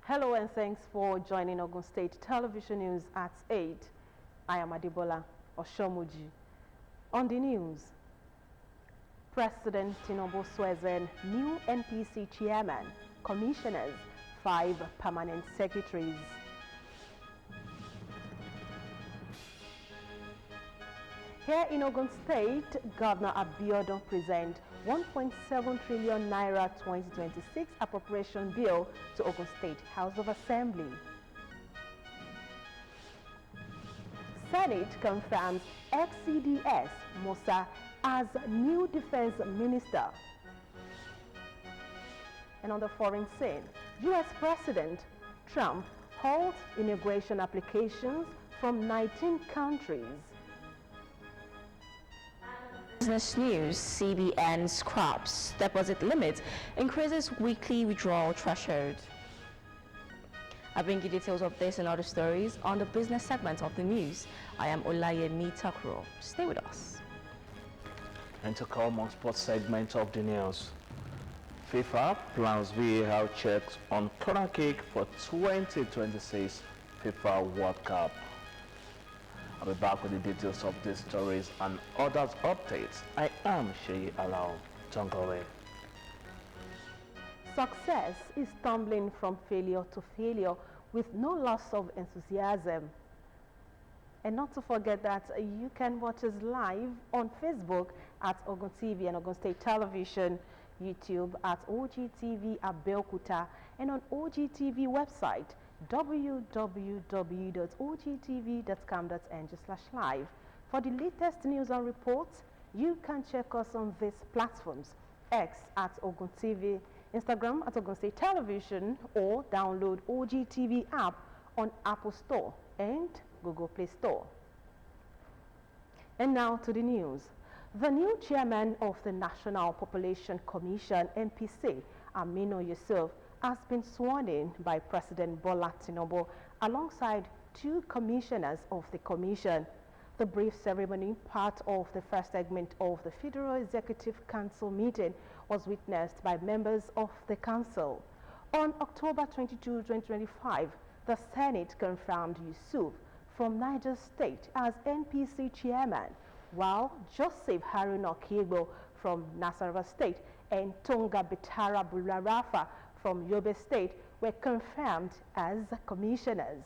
Hello and thanks for joining Ogun State Television News at 8. I am Adibola Oshomuji. On the news, President Tinubu swears in new NPC chairman, commissioners, 5 permanent secretaries. Here in Ogun State, Governor Abiodun presents 1.7 trillion naira 2026 appropriation bill to Ogun State House of Assembly. Senate confirms ex-CDS Musa as new defense minister. And on the foreign scene, U.S. President Trump halts immigration applications from 19 countries. Business news, CBN scraps deposit limit, increases weekly withdrawal threshold. I bring you details of this and other stories on the business segment of the news. I am Olayemi Takuro. Stay with us. And to come on sports segment of the news. FIFA plans VAR checks on corner kick for 2026 FIFA World Cup. I'll be back with the details of these stories and others updates. I am Sheyi Alao. Don't go away. Success is stumbling from failure to failure with no loss of enthusiasm. And not to forget that you can watch us live on Facebook at Ogtv and Ogun State Television, YouTube at Ogtv Abeokuta, and on Ogtv website www.ogtv.com.ng/live. For the latest news and reports, you can check us on these platforms: X at Ogun TV, Instagram at Ogun State Television, or download Ogtv app on Apple Store and Google Play Store. And now to the news. The new chairman of the National Population Commission, NPC, Aminu Yusuf, has been sworn in by President Bola Tinubu alongside 2 commissioners of the commission. The brief ceremony, part of the first segment of the Federal Executive Council meeting, was witnessed by members of the council. On October 22, 2025, the Senate confirmed Yusuf from Niger State as NPC chairman, while Joseph Haruna Kiegbo from Nasarawa State and Tonga Bitara Bularafa from Yobe State were confirmed as commissioners.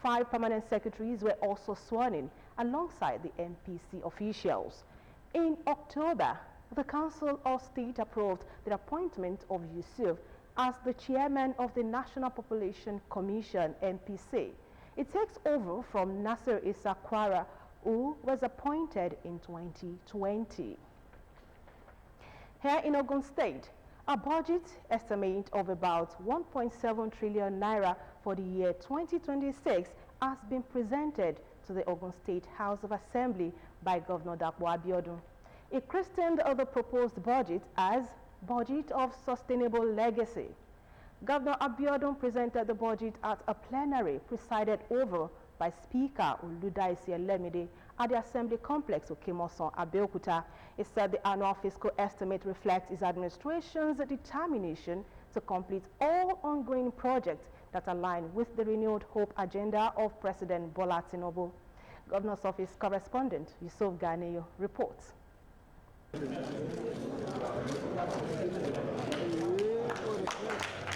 5 permanent secretaries were also sworn in alongside the NPC officials. In October, the Council of State approved the appointment of Yusuf as the chairman of the National Population Commission, NPC. It takes over from Nasir Issa Kwara, who was appointed in 2020. Here in Ogun State, a budget estimate of about 1.7 trillion naira for the year 2026 has been presented to the Ogun State House of Assembly by Governor Dapo Abiodun. He christened the proposed budget as Budget of Sustainable Legacy. Governor Abiodun presented the budget at a plenary presided over by Speaker Oludaisi Lemide at the Assembly Complex Okimoson, Abeokuta. He said the annual fiscal estimate reflects his administration's determination to complete all ongoing projects that align with the renewed hope agenda of President Bola Tinubu. Governor's Office correspondent Yusuf Ganeyo reports.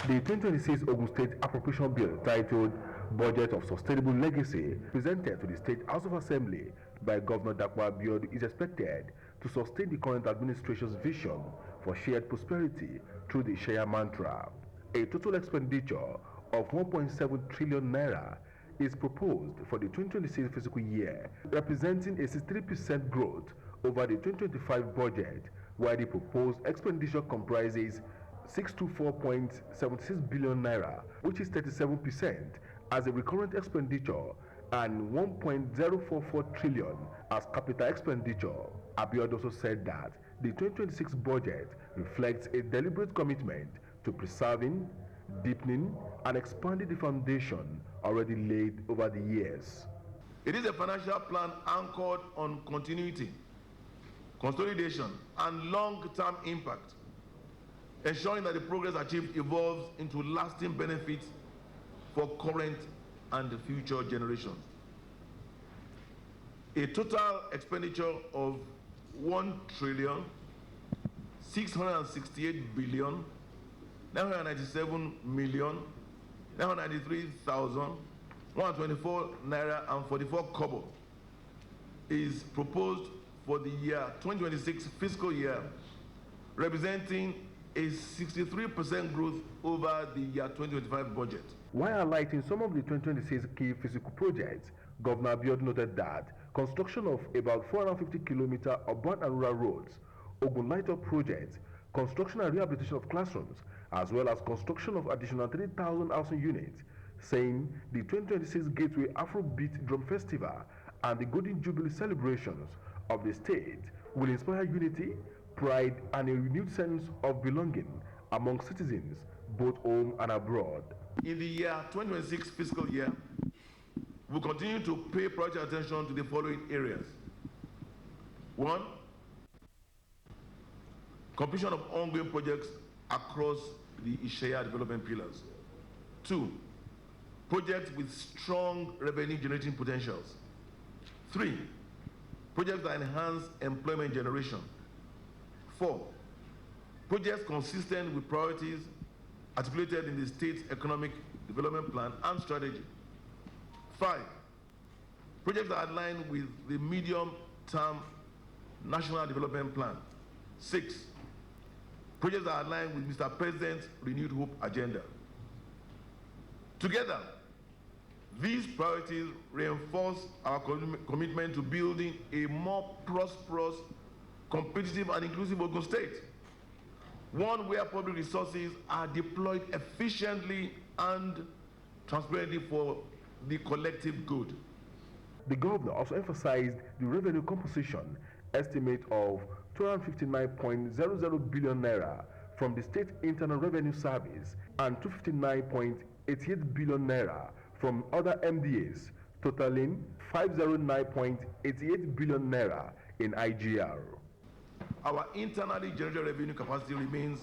The 2026 Ogun State Appropriation Bill, titled Budget of Sustainable Legacy, presented to the State House of Assembly by Governor Dapo Abiodun, is expected to sustain the current administration's vision for shared prosperity through the Share Mantra. A total expenditure of 1.7 trillion naira is proposed for the 2026 fiscal year, representing a 63% growth over the 2025 budget, while the proposed expenditure comprises 624.76 billion naira, which is 37% as a recurrent expenditure, and 1.044 trillion as capital expenditure. Abiodun also said that the 2026 budget reflects a deliberate commitment to preserving, deepening, and expanding the foundation already laid over the years. It is a financial plan anchored on continuity, consolidation, and long-term impact, ensuring that the progress achieved evolves into lasting benefits for current and future generations. A total expenditure of 1,668,997,993,124 naira and 44 kobo is proposed for the year 2026 fiscal year, representing a 63% growth over the year 2025 budget. While highlighting some of the 2026 key physical projects, Governor Abiodun noted that construction of about 450 kilometer urban and rural roads, Ogun Light-up projects, construction and rehabilitation of classrooms, as well as construction of additional 3,000 housing units, saying the 2026 Gateway Afrobeat Drum Festival and the Golden Jubilee celebrations of the state will inspire unity, pride, and a renewed sense of belonging among citizens, both home and abroad. In the year 2026 fiscal year, we continue to pay priority attention to the following areas. 1. Completion of ongoing projects across the Ishaya development pillars. 2. Projects with strong revenue generating potentials. 3. Projects that enhance employment generation. 4. Projects consistent with priorities articulated in the state's economic development plan and strategy. 5. Projects that align with the medium-term national development plan. 6. Projects that align with Mr. President's renewed hope agenda. Together, these priorities reinforce our commitment to building a more prosperous, competitive, and inclusive Ogun State, one where public resources are deployed efficiently and transparently for the collective good. The governor also emphasized the revenue composition estimate of 259.00 billion naira from the State Internal Revenue Service and 259.88 billion naira from other MDAs, totaling 509.88 billion naira in IGR. Our internally generated revenue capacity remains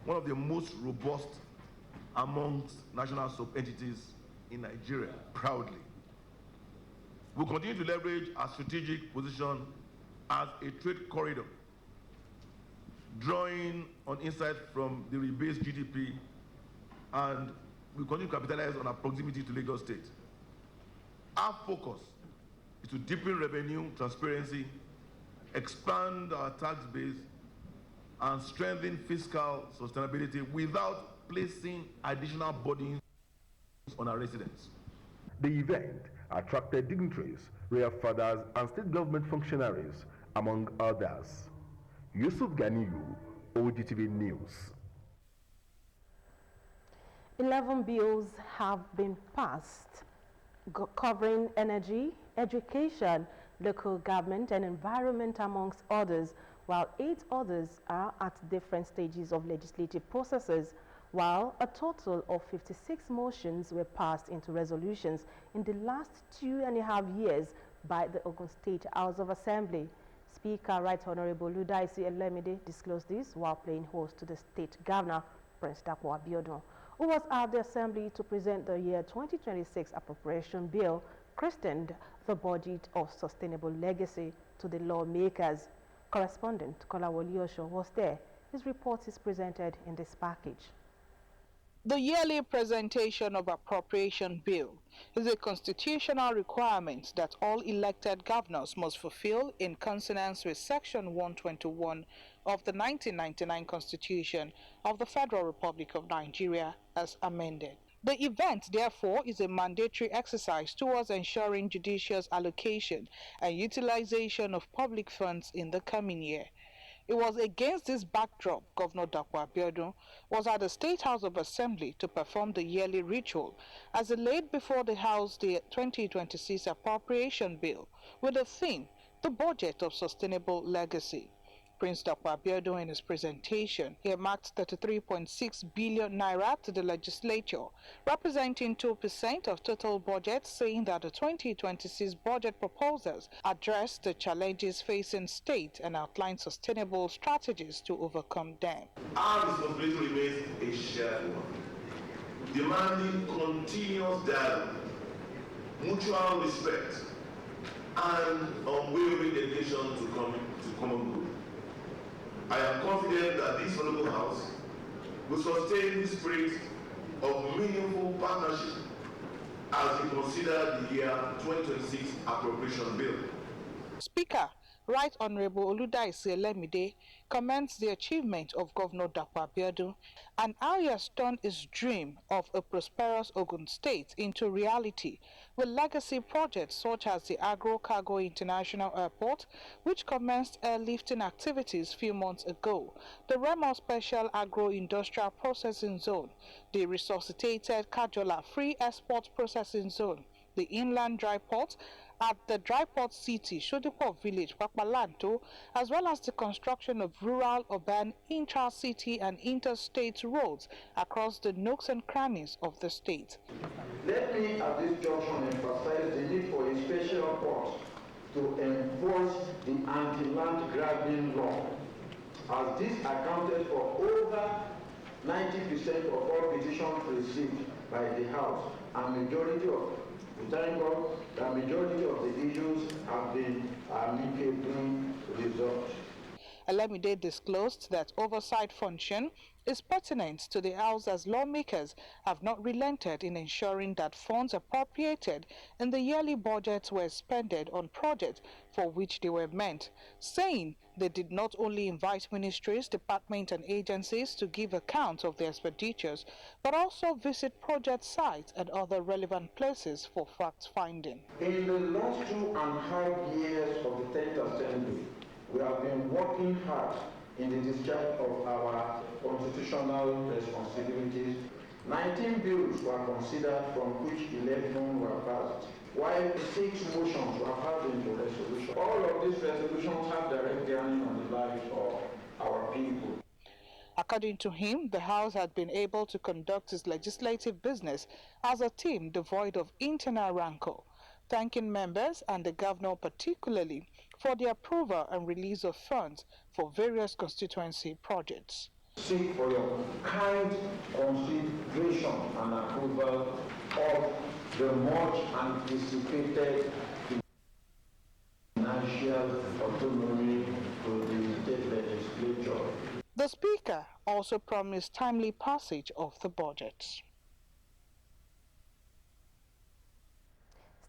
one of the most robust amongst national sub-entities in Nigeria, proudly. We continue to leverage our strategic position as a trade corridor, drawing on insight from the rebased GDP, and we continue to capitalize on our proximity to Lagos State. Our focus is to deepen revenue transparency, expand our tax base, and strengthen fiscal sustainability without placing additional burdens on our residents. The event attracted dignitaries, royal fathers, and state government functionaries, among others. Yusuf Ganiyu, Ogtv News. 11 bills have been passed covering energy, education, local government, and environment, amongst others, while 8 others are at different stages of legislative processes, while a total of 56 motions were passed into resolutions in the last 2.5 years by the Ogun State House of Assembly. Speaker Right Honorable Ludaisi Elemide disclosed this while playing host to the state governor, Prince Dapo Abiodun, who was at the assembly to present the year 2026 appropriation bill, christened the Budget of Sustainable Legacy, to the lawmakers. Correspondent Kolawole Osho was there. His report is presented in this package. The yearly presentation of appropriation bill is a constitutional requirement that all elected governors must fulfill in consonance with Section 121 of the 1999 Constitution of the Federal Republic of Nigeria as amended. The event, therefore, is a mandatory exercise towards ensuring judicious allocation and utilization of public funds in the coming year. It was against this backdrop Governor Dapo Abiodun was at the State House of Assembly to perform the yearly ritual as he laid before the House the 2026 appropriation bill with the theme, the Budget of Sustainable Legacy. Prince Dapo Abiodun, in his presentation, earmarked 33.6 billion naira to the legislature, representing 2% of total budget, saying that the 2026 budget proposals address the challenges facing state and outline sustainable strategies to overcome them. Our responsibility remains a shared one. demanding continuous dialogue, mutual respect, and unwavering dedication to common good. I am confident that this honorable House will sustain the spirit of meaningful partnership as we consider the year 2026 appropriation bill. Speaker, Right Honorable Oludaisi Elemide commends the achievement of Governor Dapo Abiodun and how he has turned his dream of a prosperous Ogun State into reality with legacy projects such as the Agro Cargo International Airport, which commenced airlifting activities few months ago, the Remo Special Agro-Industrial Processing Zone, the resuscitated Kajola Free Export Processing Zone, the inland dry port at the dry port city, Shodipo Village, Papalanto, as well as the construction of rural, urban, intra-city and interstate roads across the nooks and crannies of the state. Let me at this junction emphasize the need for a special port to enforce the anti-land grabbing law, as this accounted for over 90% of all petitions received by the House, and we thank God that majority of the issues have been amicably resolved. Elemide disclosed that oversight function is pertinent to the House as lawmakers have not relented in ensuring that funds appropriated in the yearly budgets were expended on projects for which they were meant, saying they did not only invite ministries, departments and agencies to give account of their expenditures, but also visit project sites and other relevant places for fact-finding. In the last 2.5 years of the 10th Assembly, we have been working hard in the discharge of our constitutional responsibilities. 19 bills were considered, from which 11 were passed, while 6 motions were passed into resolution. All of these resolutions have direct bearing on the lives of our people. According to him, the House had been able to conduct its legislative business as a team devoid of internal rancor, thanking members and the governor particularly for the approval and release of funds for various constituency projects. Seek for your kind consideration and approval of the much anticipated financial autonomy to the state legislature. The Speaker also promised timely passage of the budget.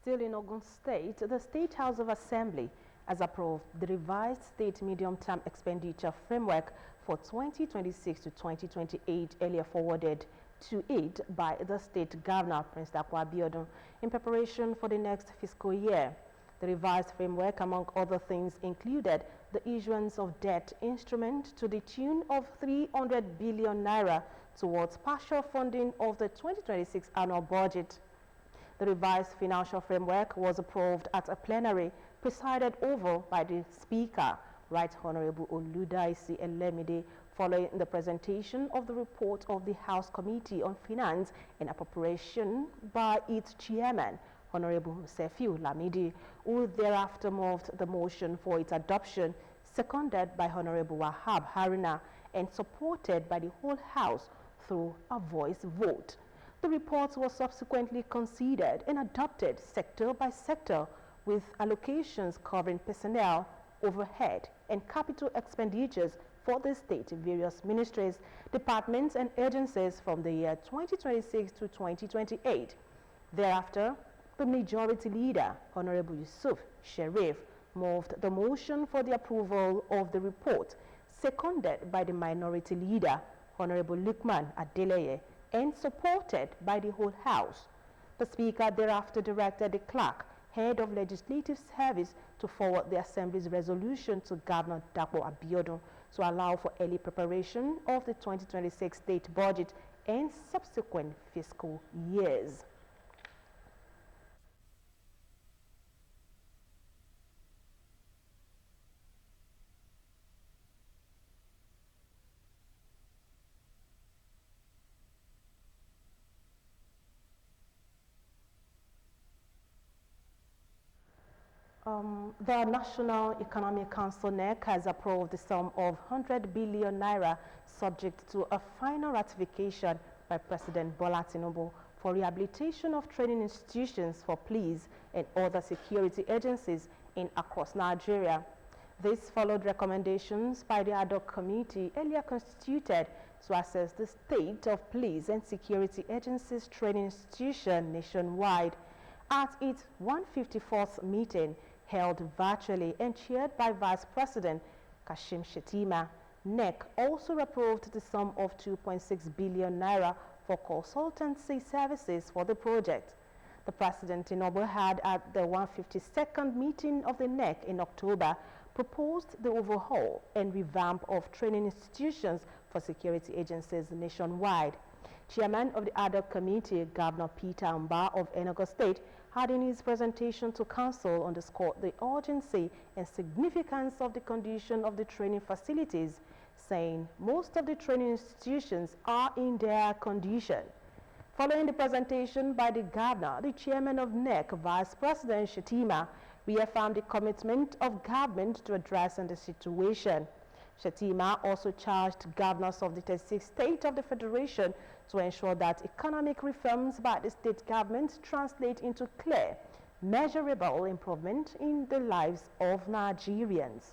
Still in Ogun State, the State House of Assembly has approved the revised state medium-term expenditure framework for 2026 to 2028, earlier forwarded to it by the state governor, Prince Dapo Abiodun, in preparation for the next fiscal year. The revised framework, among other things, included the issuance of debt instrument to the tune of 300 billion naira towards partial funding of the 2026 annual budget. The revised financial framework was approved at a plenary presided over by the Speaker, Right Honorable Oludaisi Elemide, following the presentation of the report of the House Committee on Finance and Appropriation by its chairman, Honorable Sefiu Lamidi, who thereafter moved the motion for its adoption, seconded by Honorable Wahab Haruna and supported by the whole House through a voice vote. The report was subsequently considered and adopted sector by sector, with allocations covering personnel, overhead, and capital expenditures for the state, various ministries, departments, and agencies from the year 2026 to 2028. Thereafter, the majority leader, Honorable Yusuf Sherif, moved the motion for the approval of the report, seconded by the minority leader, Honorable Lukman Adeleye, and supported by the whole House. The Speaker thereafter directed the clerk, head of legislative service, to forward the Assembly's resolution to Governor Dapo Abiodun to allow for early preparation of the 2026 state budget and subsequent fiscal years. The National Economic Council (NEC) has approved the sum of 100 billion naira, subject to a final ratification by President Bola Tinubu for rehabilitation of training institutions for police and other security agencies across Nigeria. This followed recommendations by the ad hoc committee earlier constituted to assess the state of police and security agencies training institution nationwide. At its 154th meeting, held virtually and chaired by Vice President Kashim Shettima, NEC also approved the sum of 2.6 billion naira for consultancy services for the project. The President Tinubu had at the 152nd meeting of the NEC in October proposed the overhaul and revamp of training institutions for security agencies nationwide. Chairman of the ad hoc committee, Governor Peter Mba of Enugu State, had in his presentation to Council underscored the urgency and significance of the condition of the training facilities, saying most of the training institutions are in their condition. Following the presentation by the Governor, the Chairman of NEC, Vice President Shettima, reaffirmed the commitment of government to addressing the situation. Shettima also charged governors of the 36 states of the Federation to ensure that economic reforms by the state government translate into clear, measurable improvement in the lives of Nigerians.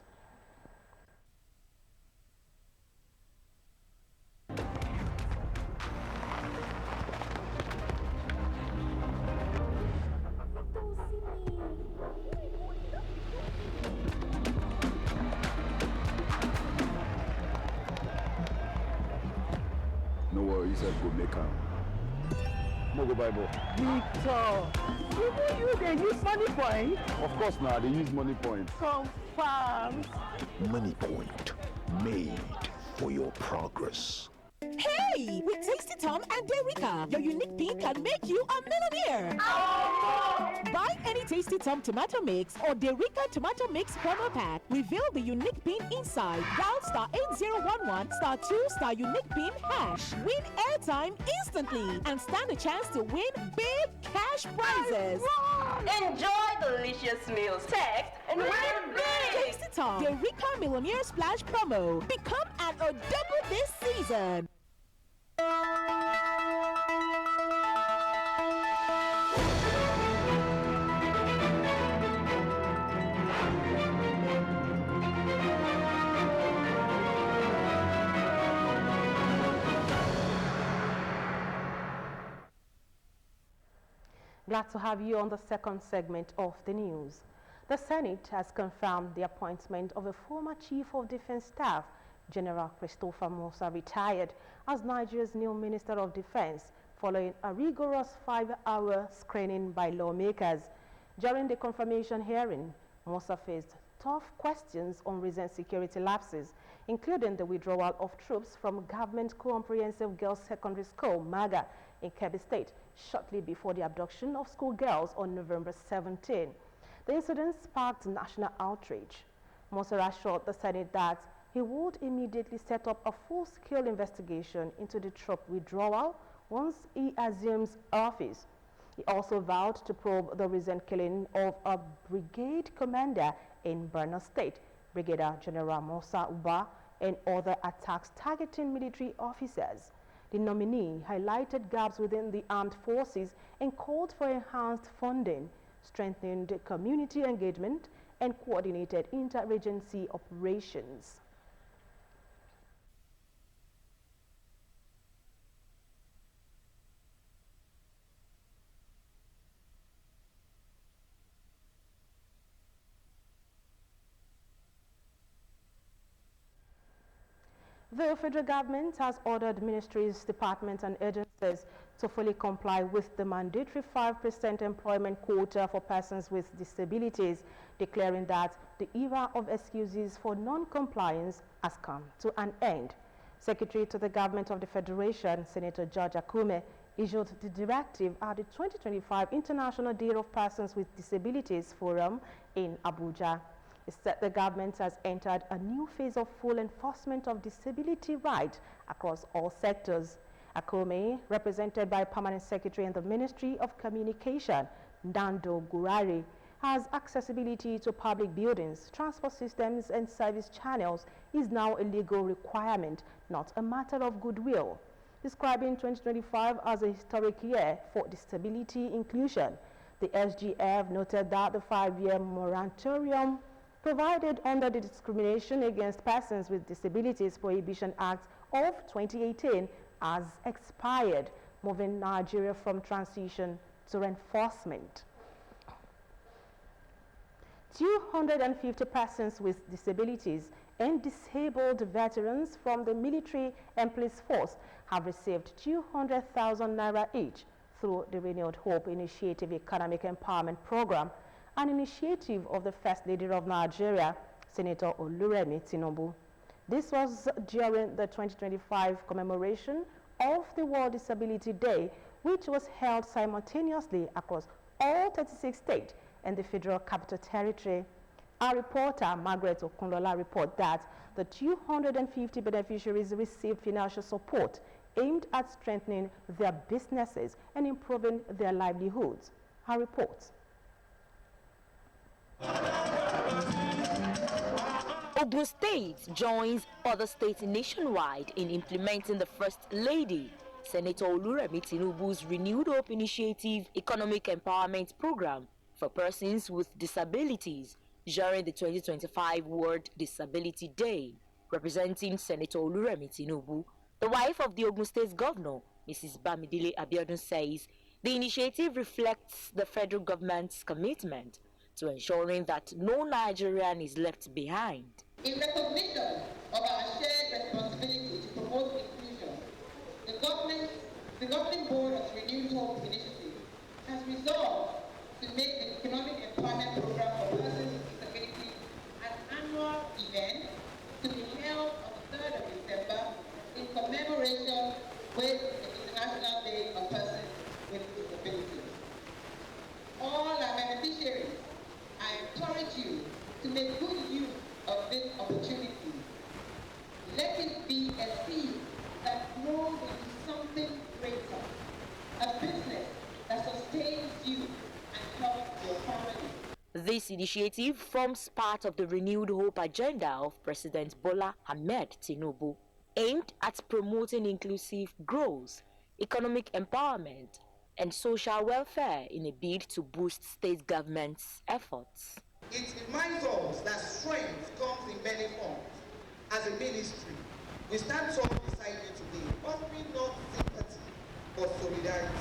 No worries, I go make am. No go Bible. Victor, you they use money point? Of course now, they use money point. Confirmed. Money Point, made for your progress. Hey, with Tasty Tom and Derica, your unique pin can make you a millionaire. Buy any Tasty Tom tomato mix or Derica tomato mix promo pack. Reveal the unique pin inside. Dial star 8011 star 2 star unique pin hash. Win airtime instantly and stand a chance to win big cash prizes. Enjoy delicious meals. Text and win big. Tasty Tom, Derica Millionaire Splash promo. Become an double this season. Glad to have you on the second segment of the news. The Senate has confirmed the appointment of a former Chief of Defense Staff, General Christopher Musa, retired as Nigeria's new Minister of Defense following a rigorous 5-hour screening by lawmakers. During the confirmation hearing, Musa faced tough questions on recent security lapses, including the withdrawal of troops from Government Comprehensive Girls Secondary School, MAGA, in Kebbi State, shortly before the abduction of schoolgirls on November 17. The incident sparked national outrage. Musa assured the Senate that he would immediately set up a full-scale investigation into the troop withdrawal once he assumes office. He also vowed to probe the recent killing of a brigade commander in Borno State, Brigadier General Musa Uba, and other attacks targeting military officers. The nominee highlighted gaps within the armed forces and called for enhanced funding, strengthened community engagement, and coordinated interagency operations. The federal government has ordered ministries, departments and agencies to fully comply with the mandatory 5% employment quota for persons with disabilities, declaring that the era of excuses for non-compliance has come to an end. Secretary to the Government of the Federation, Senator George Akume, issued the directive at the 2025 International Day of Persons with Disabilities Forum in Abuja. It said the government has entered a new phase of full enforcement of disability rights across all sectors. Akome, represented by Permanent Secretary in the Ministry of Communication, Nando Gurari, has accessibility to public buildings, transport systems and service channels is now a legal requirement, not a matter of goodwill. describing 2025 as a historic year for disability inclusion. The SGF noted that the 5-year moratorium provided under the Discrimination Against Persons with Disabilities Prohibition Act of 2018 has expired, moving Nigeria from transition to enforcement. 250 persons with disabilities and disabled veterans from the military and police force have received 200,000 naira each through the Renewed Hope Initiative Economic Empowerment Program, an initiative of the First Lady of Nigeria, Senator Oluremi Tinubu. This was during the 2025 commemoration of the World Disability Day, which was held simultaneously across all 36 states and the Federal Capital Territory. Our reporter, Margaret Okunlola, reports that the 250 beneficiaries received financial support aimed at strengthening their businesses and improving their livelihoods. Her report. Ogun State joins other states nationwide in implementing the First Lady, Senator Oluremi Tinubu's Renewed Hope Initiative Economic Empowerment Program for persons with disabilities during the 2025 World Disability Day. Representing Senator Oluremi Tinubu, the wife of the Ogun State Governor, Mrs. Bamidele Abiodun, says the initiative reflects the federal government's commitment to ensuring that no Nigerian is left behind. In recognition of our shared responsibility to promote inclusion, the Governing Board of Renewed Hope Initiative has resolved to make the Economic Empowerment Program for persons with disabilities an annual event to be held on the 3rd of December in commemoration with the International Day of Persons with Disabilities. All our beneficiaries, I encourage you to make good use of this opportunity. Let it be a seed that grows into something greater, a business that sustains you and helps your family. This initiative forms part of the Renewed Hope agenda of President Bola Ahmed Tinubu, aimed at promoting inclusive growth, economic empowerment, and social welfare in a bid to boost state government's efforts. It reminds us that strength comes in many forms. As a ministry, we stand tall beside you today, offering not sympathy but solidarity,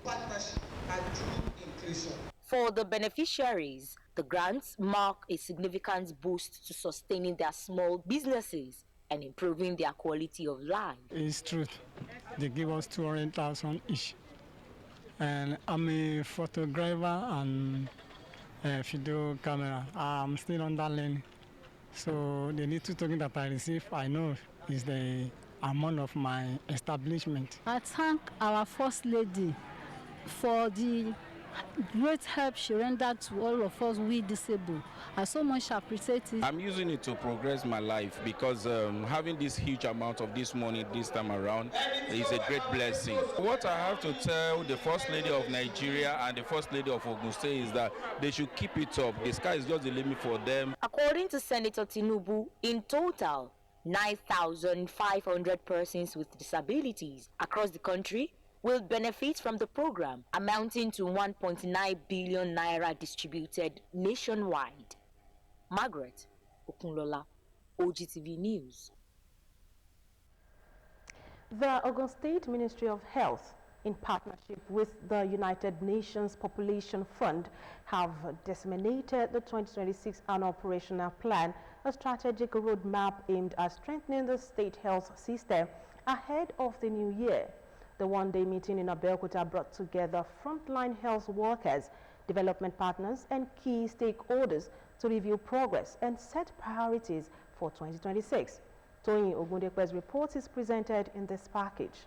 partnership, and true inclusion. For the beneficiaries, the grants mark a significant boost to sustaining their small businesses and improving their quality of life. It's true. They give us 200,000 each. And I'm a photographer and video camera. I'm still on that lane. So the little token that I receive, I know is the amount of my establishment. I thank our First Lady for the great help she rendered to all of us we disabled. I so much appreciate it. I'm using it to progress my life because having this huge amount of this money this time around is a great blessing. What I have to tell the First Lady of Nigeria and the First Lady of Ogun State is that they should keep it up. The sky is just the limit for them. According to Senator Tinubu, in total, 9,500 persons with disabilities across the country will benefit from the program, amounting to 1.9 billion naira distributed nationwide. Margaret Okunlola, Ogtv News. The Ogun State Ministry of Health, in partnership with the United Nations Population Fund, have disseminated the 2026 Annual Operational Plan, a strategic roadmap aimed at strengthening the state health system ahead of the new year. The one-day meeting in Abeokuta brought together frontline health workers, development partners, and key stakeholders to review progress and set priorities for 2026. Tony Ogundekwe's report is presented in this package.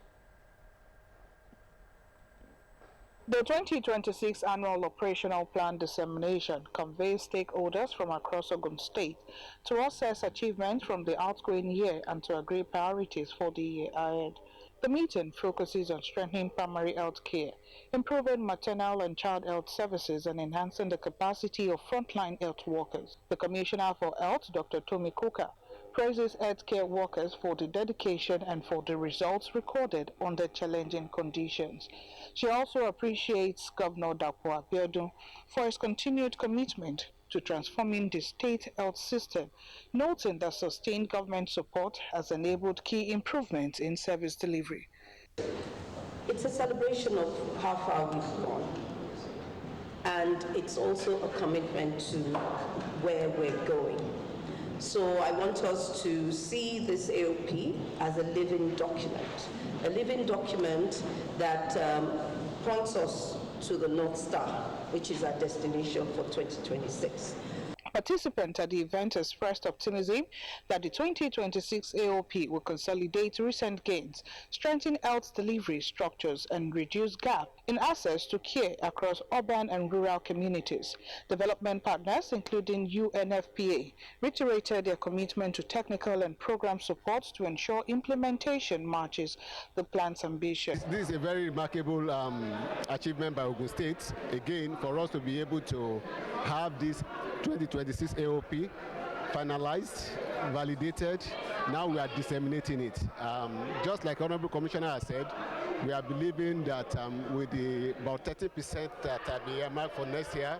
The 2026 Annual Operational Plan dissemination conveys stakeholders from across Ogun State to assess achievements from the outgoing year and to agree priorities for the year ahead. The meeting focuses on strengthening primary health care, improving maternal and child health services, and enhancing the capacity of frontline health workers. The Commissioner for Health, Dr. Tomi Kuka, praises healthcare workers for the dedication and for the results recorded under challenging conditions. She also appreciates Governor Dapo Abiodun for his continued commitment to transforming the state health system, noting that sustained government support has enabled key improvements in service delivery. It's a celebration of how far we've gone, and it's also a commitment to where we're going. So I want us to see this AOP as a living document that points us to the North Star, which is our destination for 2026. Participants at the event expressed optimism that the 2026 AOP will consolidate recent gains, strengthen health delivery structures, and reduce gap in access to care across urban and rural communities. Development partners, including UNFPA, reiterated their commitment to technical and program support to ensure implementation matches the plan's ambition. This is a very remarkable achievement by Ogun State, again, for us to be able to have this 2026 AOP finalized, validated. Now we are disseminating it. Just like Honorable Commissioner has said, we are believing that with the about 30% that are being earmarked for next year,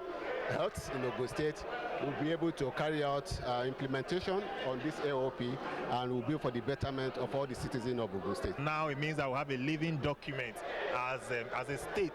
health in Ogun State, we'll be able to carry out implementation on this AOP, and will be for the betterment of all the citizens of Ogun State. Now it means that we'll have a living document as a state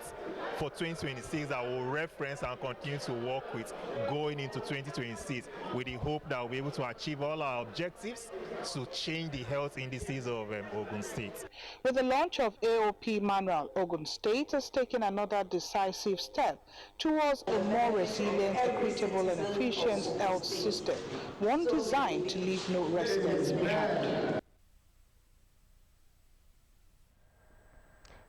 for 2026 that will reference and continue to work with going into 2026, with the hope that we'll be able to achieve all our objectives to change the health indices of Ogun State. With the launch of AOP manual, Ogun State has taken another decisive step towards a more resilient, equitable, and efficient health system, one designed to leave no residents behind.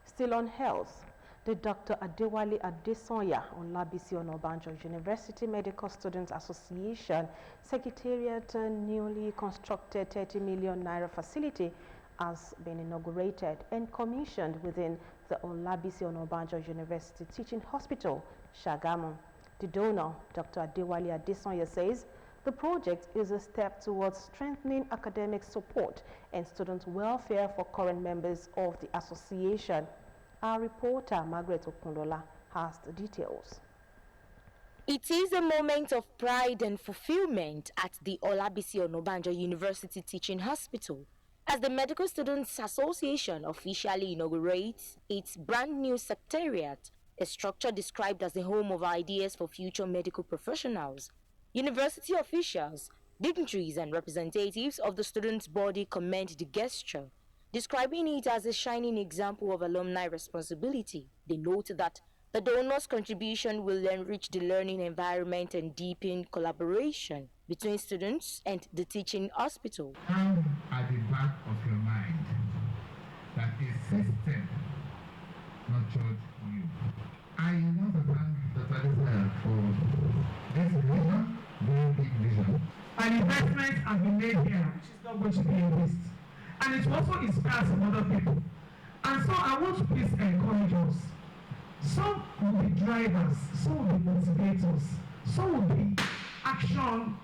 Still on health, the Dr. Adewale Adesonya Olabisi Onabanjo University Medical Students Association Secretariat newly constructed 30 million naira facility has been inaugurated and commissioned within the Olabisi Onabanjo University Teaching Hospital, Shagamu. The donor, Dr. Adewale Adesonya, says the project is a step towards strengthening academic support and student welfare for current members of the association. Our reporter, Margaret Okundola, has the details. It is a moment of pride and fulfillment at the Olabisi Onabanjo University Teaching Hospital as the Medical Students Association officially inaugurates its brand new secretariat, a structure described as the home of ideas for future medical professionals. University officials, dignitaries, and representatives of the students' body commend the gesture, describing it as a shining example of alumni responsibility. They note that the donors' contribution will enrich the learning environment and deepen collaboration between students and the teaching hospital. Have at the back of your mind that a system nurtured you. I want to thank Dr. Adesanya for this vision, very big vision. An investment has been made here, which is not going to be a waste. And it also inspires some other people. And so I want to please encourage us. Some will be drivers, some will be motivators, some will be action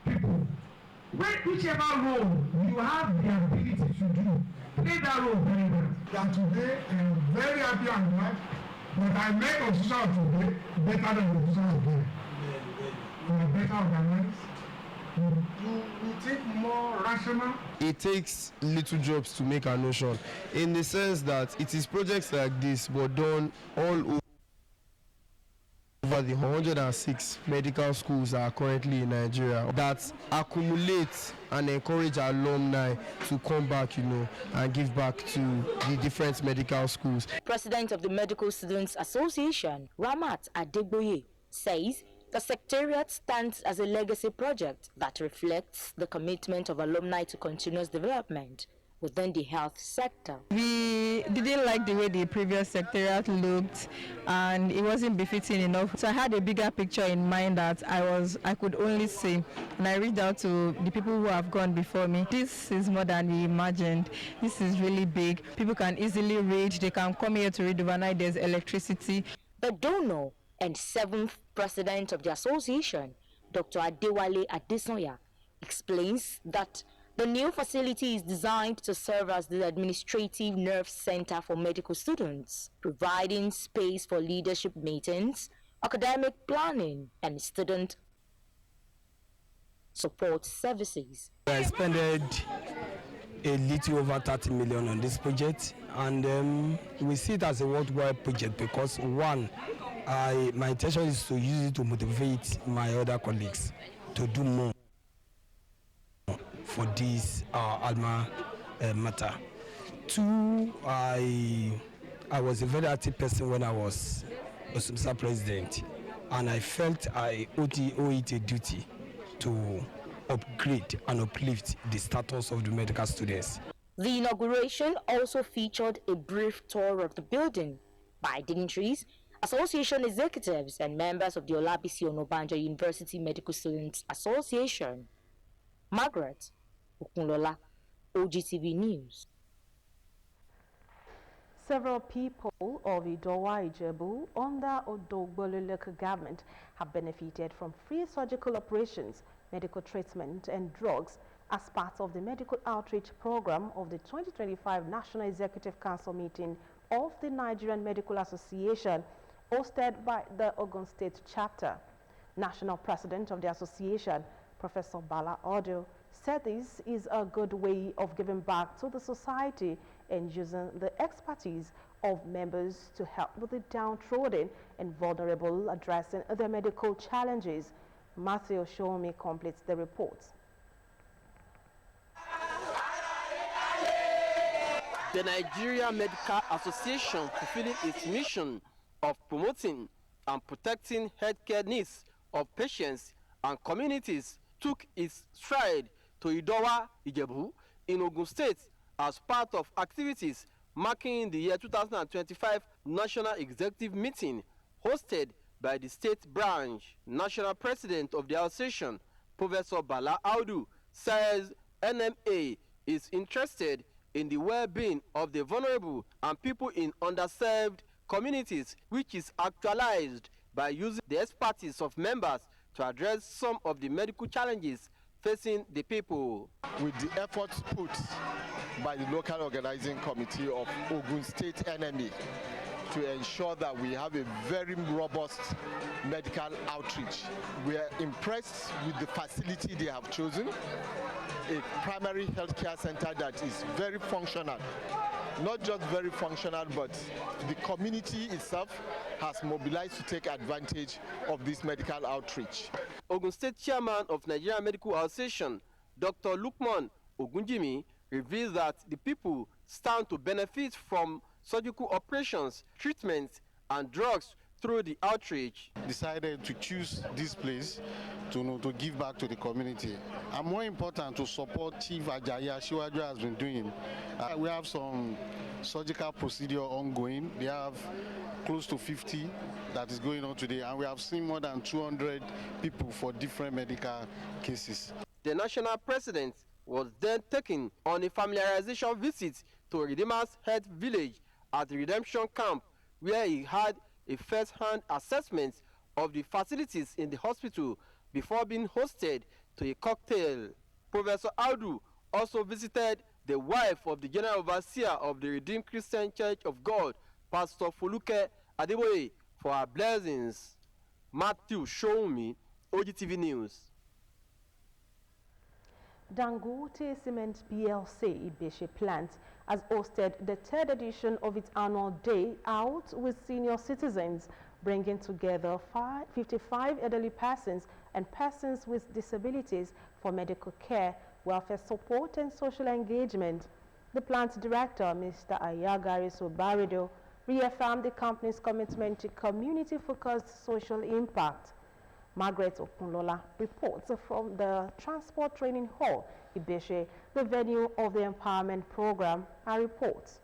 people. Whichever role you have the ability to do, play that role very well. And today, I am very happy and glad that I made a decision today better than the decision of today. We are better organized. We think more rational. It takes little jobs to make an ocean, in the sense that it is projects like this but done all over the 106 medical schools that are currently in Nigeria that accumulate and encourage alumni to come back, and give back to the different medical schools. President of the Medical Students Association, Ramat Adegboye, says the secretariat stands as a legacy project that reflects the commitment of alumni to continuous development within the health sector. We didn't like the way the previous secretariat looked, and it wasn't befitting enough. So I had a bigger picture in mind that I could only see, and I reached out to the people who have gone before me. This is more than we imagined. This is really big. People can easily read. They can come here to read overnight. There's electricity. The donor and seventh president of the association, Dr. Adewale Adesonya, explains that The new facility is designed to serve as the administrative nerve center for medical students, providing space for leadership meetings, academic planning, and student support services. I expended a little over 30 million on this project, and we see it as a worldwide project because one, my intention is to use it to motivate my other colleagues to do more for this alma matter. Two, I was a very active person when I was Mr. President, and I felt I owe it a duty to upgrade and uplift the status of the medical students. The inauguration also featured a brief tour of the building by dignitaries, association executives, and members of the Olabisi Onabanjo University Medical Students Association. Margaret Okunlola, Ogtv News. Several people of Idowa Ijebu under Odogbolu local government have benefited from free surgical operations, medical treatment and drugs as part of the medical outreach program of the 2025 National Executive Council meeting of the Nigerian Medical Association hosted by the Ogun State chapter. National President of the association, Professor Bala Odo, said this is a good way of giving back to the society and using the expertise of members to help with the downtrodden and vulnerable addressing their medical challenges. Matthew Shomi completes the report. The Nigeria Medical Association, fulfilling its mission of promoting and protecting healthcare needs of patients and communities, took its stride to Idowa Ijebu in Ogun State as part of activities marking the year 2025 National Executive Meeting hosted by the state branch. National President of the association, Professor Bala Audu, says NMA is interested in the well-being of the vulnerable and people in underserved communities, which is actualized by using the expertise of members to address some of the medical challenges facing the people. With the efforts put by the local organizing committee of Ogun State NMA to ensure that we have a very robust medical outreach. We are impressed with the facility they have chosen, a primary healthcare center that is very functional. Not just very functional, but the community itself has mobilized to take advantage of this medical outreach. Ogun State Chairman of Nigeria Medical Association, Dr. Lukman Ogunjimi, reveals that the people stand to benefit from surgical operations, treatments, and drugs through the outreach. Decided to choose this place to give back to the community, and more important, to support Chief Ajayi Asiwaju has been doing. We have some surgical procedure ongoing. They have close to 50 that is going on today, and we have seen more than 200 people for different medical cases. The national president was then taken on a familiarization visit to Redeemer's Health Village at the Redemption Camp, where he had a first-hand assessment of the facilities in the hospital before being hosted to a cocktail. Professor Audu also visited the wife of the General Overseer of the Redeemed Christian Church of God, Pastor Foluke Adeboye, for her blessings. Matthew Shomi, Ogtv News. Dangote Cement PLC Ibeshe plant has hosted the third edition of its annual day out with senior citizens, bringing together 55 elderly persons and persons with disabilities for medical care, welfare support and social engagement. The plant director, Mr. Ayagari Sobarido, reaffirmed the company's commitment to community-focused social impact. Margaret Okunlola reports from the Transport Training Hall, Ibeshe, the venue of the empowerment program, and reports.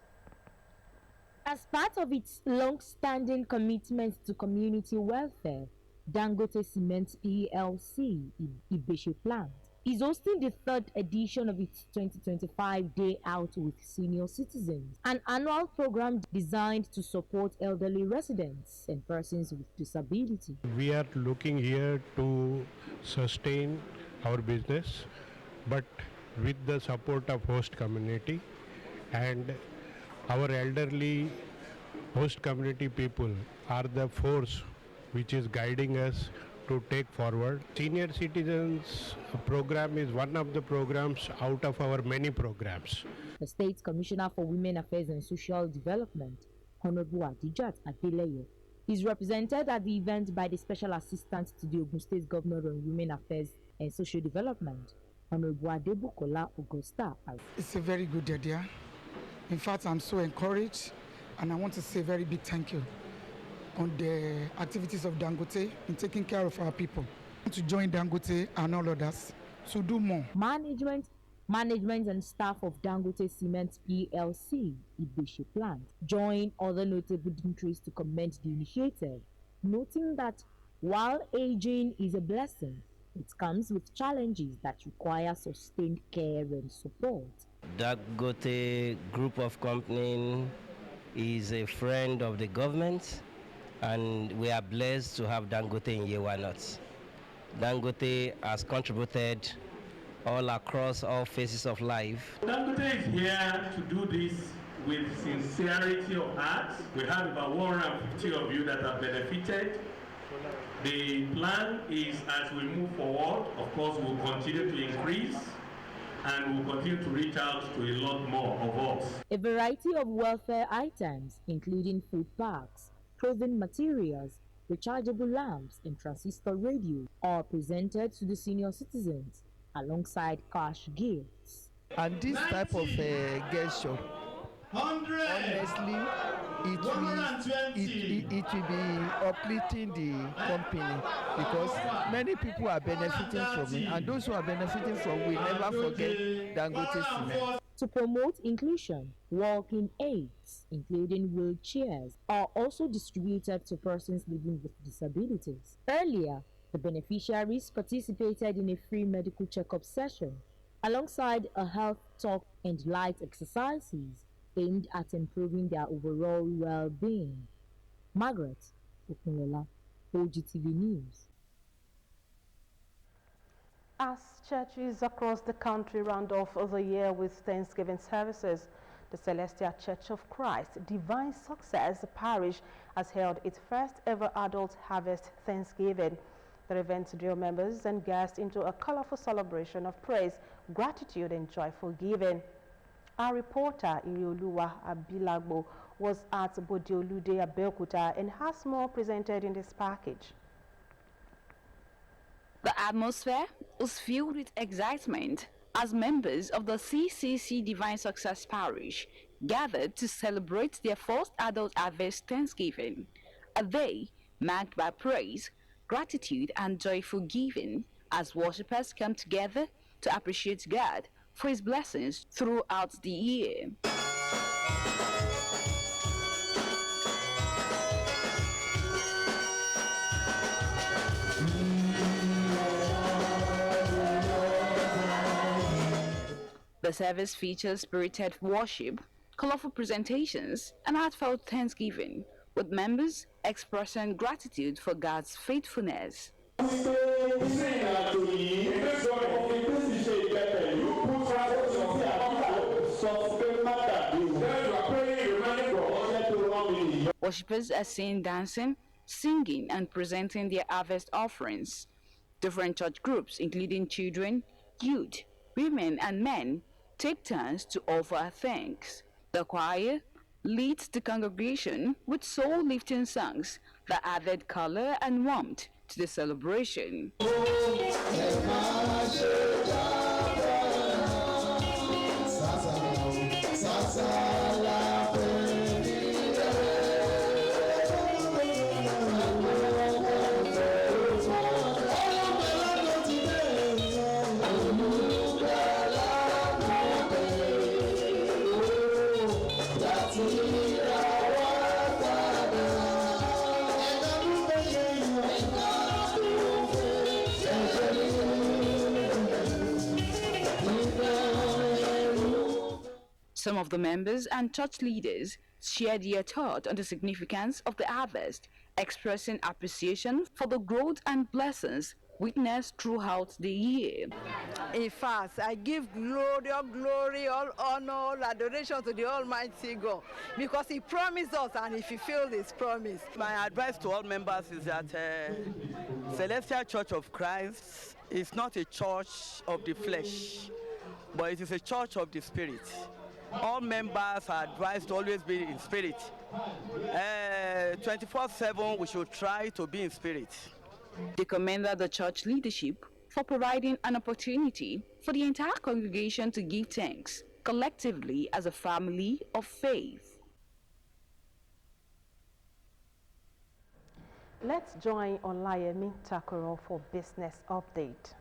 As part of its long-standing commitment to community welfare, Dangote Cement PLC Ibeshe plant is hosting the third edition of its 2025 Day Out with Senior Citizens, an annual program designed to support elderly residents and persons with disability. We are looking here to sustain our business, but with the support of host community, and our elderly host community people are the force which is guiding us to take forward. Senior Citizens program is one of the programs out of our many programs. The State Commissioner for Women Affairs and Social Development, Honorable Adijat Adeleye, is represented at the event by the Special Assistant to the Ogun State Governor on Women Affairs and Social Development, Honorable Adebukola Augusta. It's a very good idea. In fact, I'm so encouraged, and I want to say a very big thank you on the activities of Dangote in taking care of our people. I want to join Dangote and all others to do more. Management and staff of Dangote Cement PLC, Ibeshe plant, join other notable dignitaries to commend the initiative, noting that while aging is a blessing, it comes with challenges that require sustained care and support. Dangote Group of Company is a friend of the government, and we are blessed to have Dangote in Yewa North. Dangote has contributed all across all phases of life. Dangote is here to do this with sincerity of heart. We have about 150 of you that have benefited. The plan is, as we move forward, of course, we'll continue to increase and we'll continue to reach out to a lot more of us. A variety of welfare items, including food packs, clothing materials, rechargeable lamps, and transistor radios, are presented to the senior citizens alongside cash gifts. And this type of gesture, honestly, it will be uplifting the company, because many people are benefiting from it, and those who are benefiting from it will never forget Dangote Cement. To promote inclusion, walking aids, including wheelchairs, are also distributed to persons living with disabilities. Earlier, the beneficiaries participated in a free medical checkup session, alongside a health talk and light exercises aimed at improving their overall well-being. Margaret Okunlola, Ogtv News. As churches across the country round off the year with Thanksgiving services, the Celestial Church of Christ Divine Success Parish has held its first ever adult harvest Thanksgiving. The event drew members and guests into a colorful celebration of praise, gratitude, and joyful giving. Our reporter, Irioluwa Abilagbo, was at Bodiolude Abeokuta and has more presented in this package. The atmosphere was filled with excitement as members of the CCC Divine Success Parish gathered to celebrate their first adult harvest Thanksgiving, a day marked by praise, gratitude, and joyful giving as worshippers come together to appreciate God for His blessings throughout the year. The service features spirited worship, colorful presentations, and heartfelt thanksgiving, with members expressing gratitude for God's faithfulness. Worshippers are seen dancing, singing, and presenting their harvest offerings. Different church groups, including children, youth, women, and men, take turns to offer thanks. The choir leads the congregation with soul-lifting songs that added color and warmth to the celebration. Some of the members and church leaders shared their thought on the significance of the harvest, expressing appreciation for the growth and blessings witnessed throughout the year. In fact, I give glory, all honor, all adoration to the Almighty God, because He promised us and He fulfilled His promise. My advice to all members is that Celestial Church of Christ is not a church of the flesh, but it is a church of the spirit. All members are advised to always be in spirit. 24/7, we should try to be in spirit. They commended the church leadership for providing an opportunity for the entire congregation to give thanks collectively as a family of faith. Let's join Olayemi Takoro for business update.